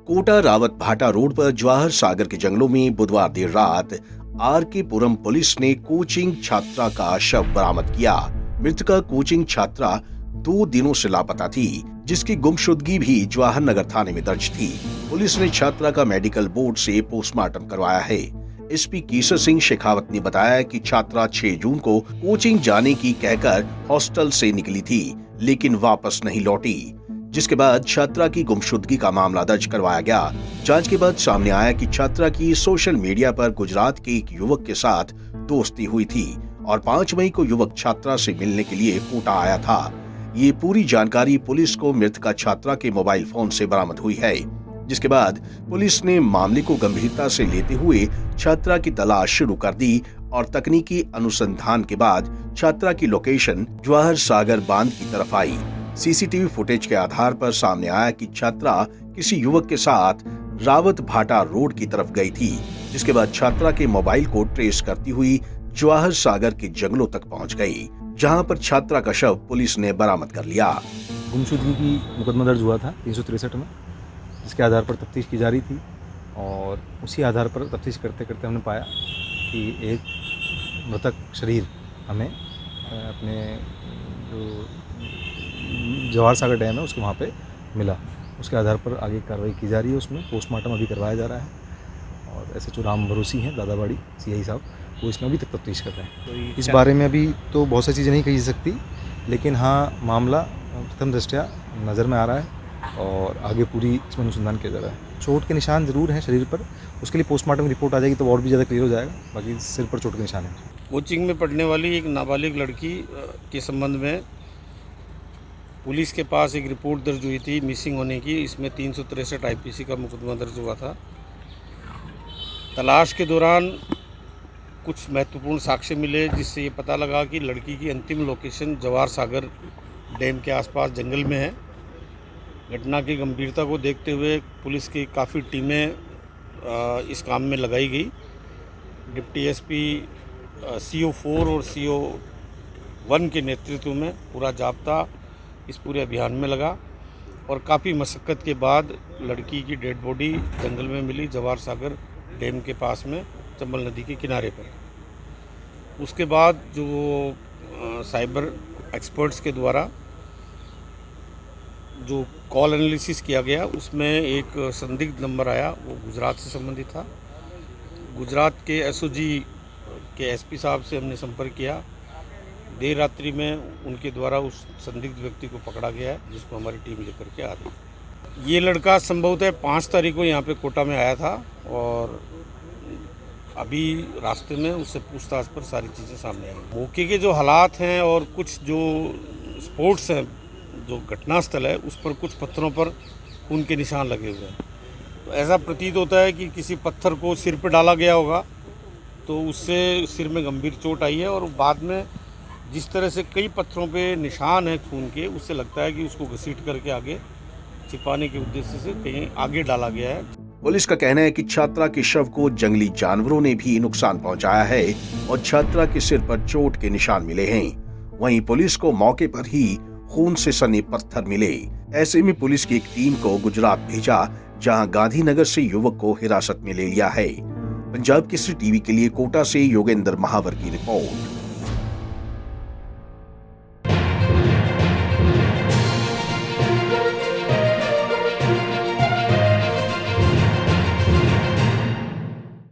कोटा रावत भाटा रोड पर जवाहर सागर के जंगलों में बुधवार देर रात आर.के. पुरम पुलिस ने कोचिंग छात्रा का शव बरामद किया। मृतका कोचिंग छात्रा 2 दिनों से लापता थी, जिसकी गुमशुदगी भी जवाहर नगर थाने में दर्ज थी। पुलिस ने छात्रा का मेडिकल बोर्ड से पोस्टमार्टम करवाया है। एसपी केसर सिंह शेखावत ने बताया कि छात्रा 6 जून को कोचिंग जाने की कहकर हॉस्टल से निकली थी, लेकिन वापस नहीं लौटी, जिसके बाद छात्रा की गुमशुदगी का मामला दर्ज करवाया गया। जांच के बाद सामने आया कि छात्रा की सोशल मीडिया पर गुजरात के एक युवक के साथ दोस्ती हुई थी और 5 मई को युवक छात्रा से मिलने के लिए कोटा आया था। ये पूरी जानकारी पुलिस को मृतका छात्रा के मोबाइल फोन से बरामद हुई है, जिसके बाद पुलिस ने मामले को गंभीरता से लेते हुए छात्रा की तलाश शुरू कर दी और तकनीकी अनुसंधान के बाद छात्रा की लोकेशन जवाहर सागर बांध की तरफ आई। सीसीटीवी फुटेज के आधार पर सामने आया कि छात्रा किसी युवक के साथ रावत भाटा रोड की तरफ गई थी, जिसके बाद छात्रा के मोबाइल को ट्रेस करती हुई जवाहर सागर के जंगलों तक पहुंच गई, जहां पर छात्रा का शव पुलिस ने बरामद कर लिया। गुमशुदगी की मुकदमा दर्ज हुआ था 363 में, जिसके आधार पर तफ्तीश की जा रही थी और उसी आधार पर तफ्तीश करते करते हमने पाया कि एक मृतक शरीर हमें अपने जो जवाहर सागर डैम है उसके वहाँ पे मिला। उसके आधार पर आगे कार्रवाई की जा रही है। उसमें पोस्टमार्टम अभी करवाया जा रहा है और SHO राम भरोसी हैं दादाबाड़ी CI साहब, वो इसमें अभी तक तफ्तीश कर रहे हैं। तो इस बारे में अभी तो बहुत सी चीज़ें नहीं कही जा सकती, लेकिन हाँ मामला प्रथम दृष्टया नज़र में आ रहा है और आगे पूरी इसमें अनुसंधान किया जा रहा है। चोट के निशान ज़रूर हैं शरीर पर, उसके लिए पोस्टमार्टम रिपोर्ट आ जाएगी तो और भी ज़्यादा क्लियर हो जाएगा। बाकी सिर पर चोट के निशान हैं। कोचिंग में पढ़ने वाली एक नाबालिग लड़की के संबंध में पुलिस के पास एक रिपोर्ट दर्ज हुई थी मिसिंग होने की। इसमें 363 IPC का मुकदमा दर्ज हुआ था। तलाश के दौरान कुछ महत्वपूर्ण साक्ष्य मिले, जिससे ये पता लगा कि लड़की की अंतिम लोकेशन जवाहर सागर डैम के आसपास जंगल में है। घटना की गंभीरता को देखते हुए पुलिस की काफ़ी टीमें इस काम में लगाई गई। डिप्टी SP CO4 और CO1 के नेतृत्व में पूरा जाब्ता इस पूरे अभियान में लगा और काफ़ी मशक्क़त के बाद लड़की की डेड बॉडी जंगल में मिली, जवाहर सागर डैम के पास में चंबल नदी के किनारे पर। उसके बाद जो साइबर एक्सपर्ट्स के द्वारा जो कॉल एनालिसिस किया गया, उसमें एक संदिग्ध नंबर आया, वो गुजरात से संबंधित था। गुजरात के SOG के SP साहब से हमने संपर्क किया। देर रात्रि में उनके द्वारा उस संदिग्ध व्यक्ति को पकड़ा गया है, जिसको हमारी टीम लेकर के आ रही है। ये लड़का संभवतः 5 तारीख को यहाँ पे कोटा में आया था और अभी रास्ते में उससे पूछताछ पर सारी चीज़ें सामने आई। मौके के जो हालात हैं और कुछ जो स्पॉट्स हैं, जो घटनास्थल है, उस पर कुछ पत्थरों पर खून के निशान लगे हुए हैं। तो ऐसा प्रतीत होता है कि किसी पत्थर को सिर पर डाला गया होगा, तो उससे सिर में गंभीर चोट आई है और बाद में जिस तरह से कई पत्थरों पे निशान है खून के, उससे लगता है कि उसको घसीट करके आगे छिपाने के उद्देश्य से कहीं आगे डाला गया है। पुलिस का कहना है कि छात्रा के शव को जंगली जानवरों ने भी नुकसान पहुंचाया है और छात्रा के सिर पर चोट के निशान मिले हैं। वहीं पुलिस को मौके पर ही खून से सने पत्थर मिले। ऐसे में पुलिस की एक टीम को गुजरात भेजा, जहां गांधीनगर से युवक को हिरासत में ले लिया है। पंजाब केसरी टीवी के लिए कोटा से योगेंद्र महावर की रिपोर्ट।